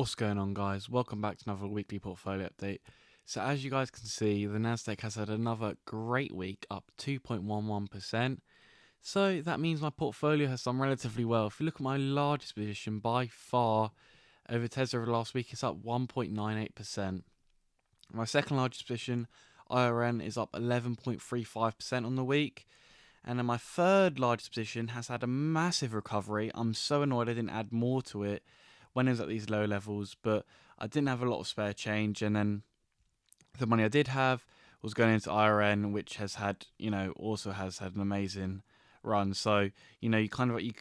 What's going on, guys? Welcome back to another weekly portfolio update. So as you guys can see, the Nasdaq has had another great week, up 2.11%. So that means my portfolio has done relatively well. If you look at my largest position by far over Tesla over the last week, it's up 1.98%. My second largest position, IRN, is up 11.35% on the week. And then my third largest position has had a massive recovery. I'm so annoyed I didn't add more to it when it was at these low levels, but I didn't have a lot of spare change. And then the money I did have was going into IRN, which has had, also has had an amazing run. So, you kind of you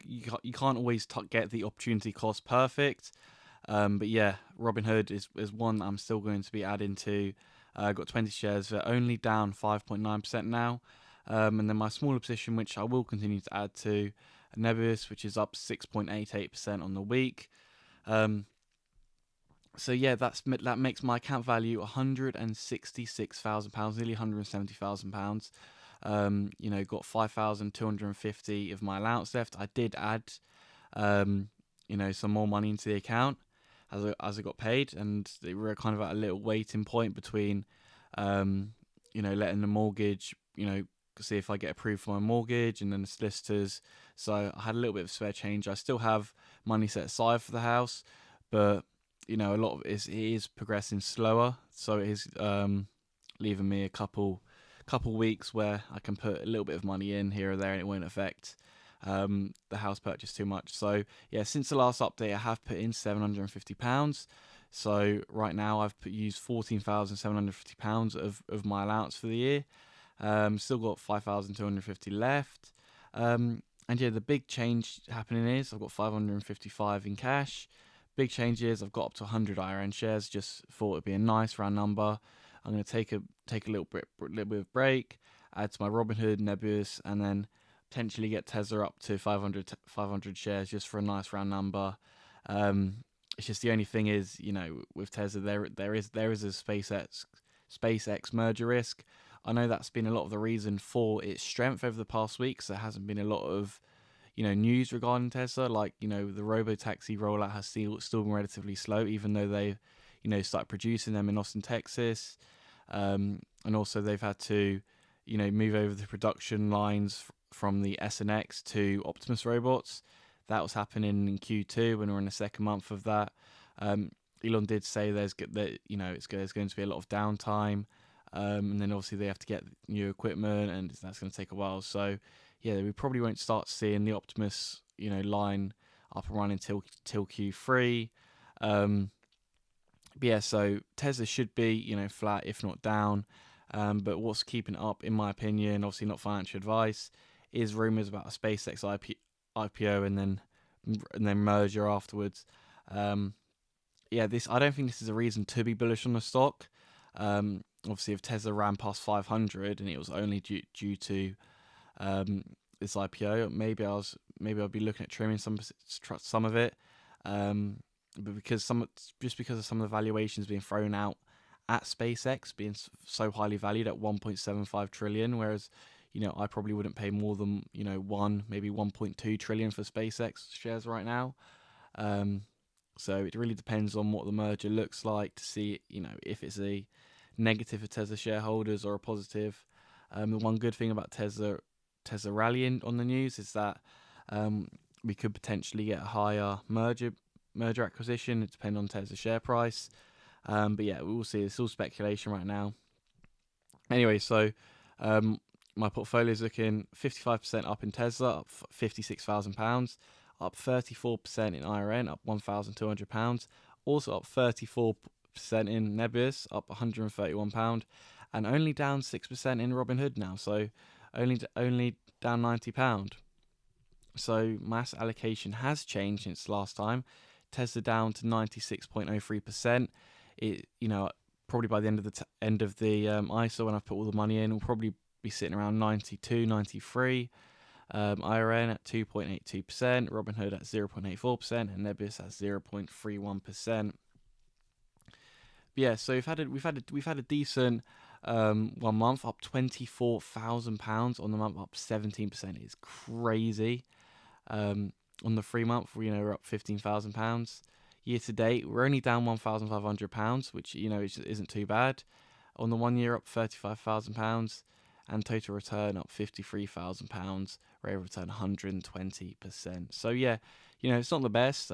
can't always get the opportunity cost perfect. But yeah, Robinhood is one that I'm still going to be adding to. I've got 20 shares. They're only down 5.9% now. And then my smaller position, which I will continue to add to, Nebius, which is up 6.88% on the week. So yeah, that makes my account value £166,000, nearly £170,000. Got 5,250 of my allowance left. I did add, some more money into the account as I got paid, and we were kind of at a little waiting point between, letting the mortgage, see if I get approved for my mortgage, and then the solicitors. So I had a little bit of spare change. I still have money set aside for the house, but a lot of it is progressing slower. So it is leaving me a couple weeks where I can put a little bit of money in here or there, and it won't affect the house purchase too much. So yeah, since the last update, I have put in £750. So right now I've used £14,750 of my allowance for the year. Still got 5,250 left. And yeah, the big change happening is I've got 555 in cash. Big change is I've got up to 100 IRN shares. Just thought it'd be a nice round number. I'm going to take a little bit of break, add to my Robinhood, Nebius, and then potentially get Tesla up to 500 shares just for a nice round number. It's just the only thing is, with Tesla, there is a SpaceX merger risk. I know that's been a lot of the reason for its strength over the past weeks. There hasn't been a lot of, news regarding Tesla. Like, the robo-taxi rollout has still been relatively slow, even though they've, started producing them in Austin, Texas. And also they've had to, move over the production lines from the S and X to Optimus robots. That was happening in Q2 when we're in the second month of that. Elon did say there's going to be a lot of downtime. And then obviously they have to get new equipment, and that's going to take a while. So yeah, we probably won't start seeing the Optimus, line up and running till Q3. But yeah, so Tesla should be, flat if not down. But what's keeping it up, in my opinion, obviously not financial advice, is rumors about a SpaceX IPO and then merger afterwards. Yeah, I don't think this is a reason to be bullish on the stock. Obviously, if Tesla ran past 500 and it was only due to this IPO, maybe I'll be looking at trimming some of it. But because of some of the valuations being thrown out at SpaceX being so highly valued at 1.75 trillion, whereas I probably wouldn't pay more than maybe 1.2 trillion for SpaceX shares right now. So it really depends on what the merger looks like to see if it's a negative for Tesla shareholders or a positive. The one good thing about Tesla rallying on the news is that we could potentially get a higher merger acquisition. It depends on Tesla's share price. But yeah, we will see. It's all speculation right now. Anyway, so my portfolio is looking 55% up in Tesla, up £56,000, up 34% in IRN, up £1,200, also up 34% in Nebius, up £131, and only down 6% in Robinhood now, so only down £90. So my asset allocation has changed since last time. Tesla down to 96.03%. It probably by the end of the ISA, when I've put all the money in, will probably be sitting around 92, 93. IRN at 2.82%, Robinhood at 0.84%, and Nebius at 0.31%. Yeah, so we've had a decent 1 month, up £24,000 on the month, up 17%. It's crazy. On the 3 month, we're up £15,000. year to date, we're only down £1,500, which isn't too bad. On the 1 year, up £35,000, and total return up £53,000. Rate of return 120%. So yeah, it's not the best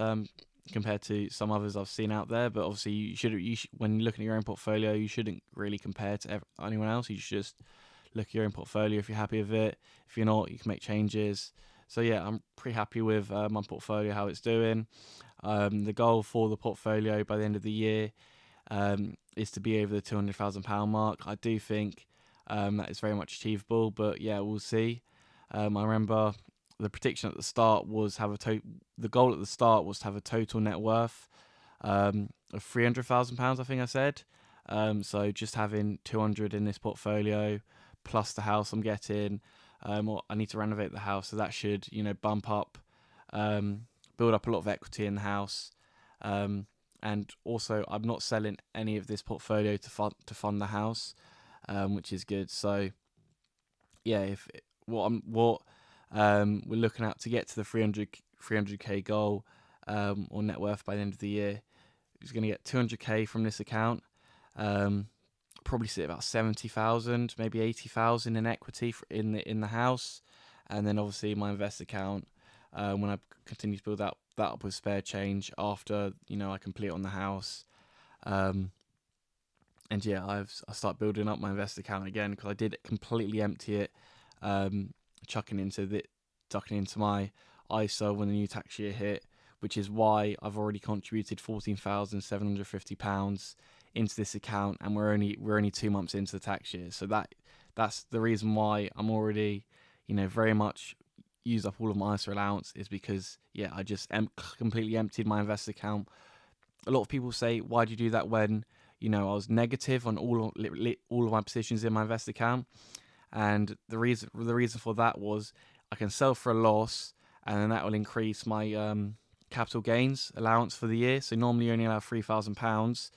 compared to some others I've seen out there. But obviously, when you're looking at your own portfolio, you shouldn't really compare to anyone else. You should just look at your own portfolio. If you're happy with it, if you're not, you can make changes. So yeah, I'm pretty happy with my portfolio, how it's doing. The goal for the portfolio by the end of the year is to be over the £200,000 mark. I do think that is very much achievable, but yeah, we'll see. I remember the prediction at the start was the goal at the start was to have a total net worth of £300,000. I think I said. So just having 200 in this portfolio plus the house I'm getting. Or I need to renovate the house, so that should bump up, build up a lot of equity in the house. And also, I'm not selling any of this portfolio to fund the house, which is good. So, yeah, what we're looking at to get to the 300k goal or net worth by the end of the year, is going to get 200k from this account. Probably sit about 70,000, maybe 80,000 in equity in the house, and then obviously my invest account. When I continue to build that up with spare change after I complete on the house, and yeah, I start building up my invest account again because I did completely empty it, chucking into my ISA when the new tax year hit, which is why I've already contributed £14,750 into this account, and we're only 2 months into the tax year. So that's the reason why I'm already very much used up all of my ISA allowance, is because I just completely emptied my invest account. A lot of people say, why do you do that when I was negative on all of my positions in my invest account? And the reason for that was I can sell for a loss, and then that will increase my capital gains allowance for the year. So normally you only allow £3,000,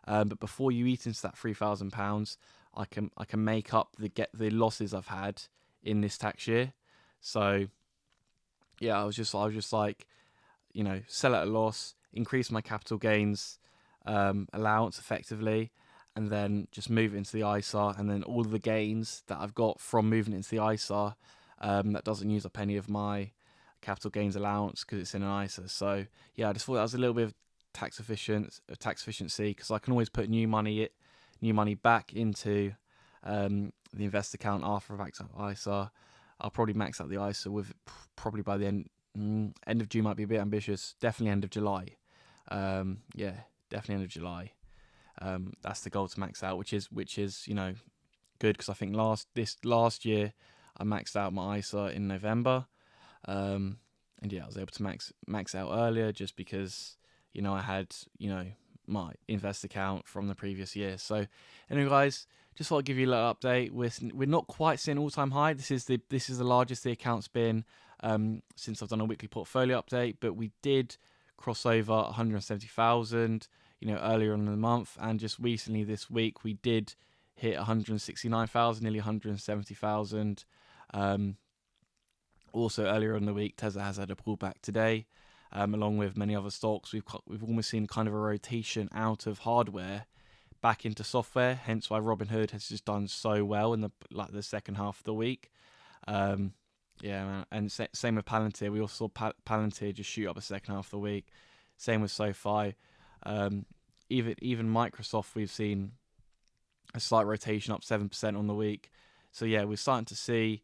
but before you eat into that £3,000, I can make up the losses I've had in this tax year. So yeah, I was just like, sell at a loss, increase my capital gains allowance effectively, and then just move it into the ISA, and then all of the gains that I've got from moving it into the ISA, that doesn't use up any of my capital gains allowance because it's in an ISA. So yeah, I just thought that was a little bit of tax efficiency, because I can always put new money back into the invest account after I've maxed out ISA. I'll probably max out the ISA with probably by the end of June. Might be a bit ambitious. Definitely end of July. Yeah, definitely end of July. That's the goal to max out, which is good, because I think last year I maxed out my ISA in November, and yeah, I was able to max out earlier just because I had my invest account from the previous year. So anyway, guys, just thought I'd give you a little update. We're not quite seeing all-time high. This is the largest the account's been since I've done a weekly portfolio update, but we did cross over 170,000 earlier in the month, and just recently this week we did hit 169,000, nearly 170,000. Also earlier in the week, Tesla has had a pullback today, along with many other stocks. We've almost seen kind of a rotation out of hardware back into software, hence why Robinhood has just done so well in the second half of the week. Yeah, man. And same with Palantir. We also saw Palantir just shoot up the second half of the week. Same with SoFi. Even Microsoft, we've seen a slight rotation up 7% on the week. So yeah, we're starting to see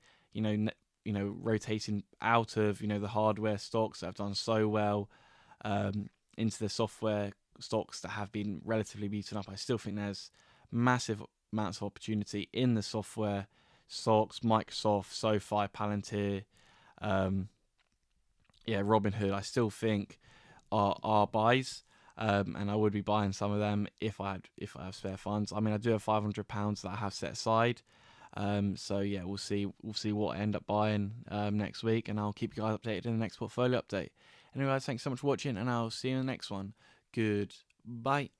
rotating out of the hardware stocks that have done so well into the software stocks that have been relatively beaten up. I still think there's massive amounts of opportunity in the software stocks: Microsoft, SoFi, Palantir, Robinhood. I still think are buys, and I would be buying some of them if I have spare funds. I mean, I do have £500 that I have set aside. So yeah, we'll see what I end up buying next week, and I'll keep you guys updated in the next portfolio update. Anyway, guys, thanks so much for watching, and I'll see you in the next one. Goodbye.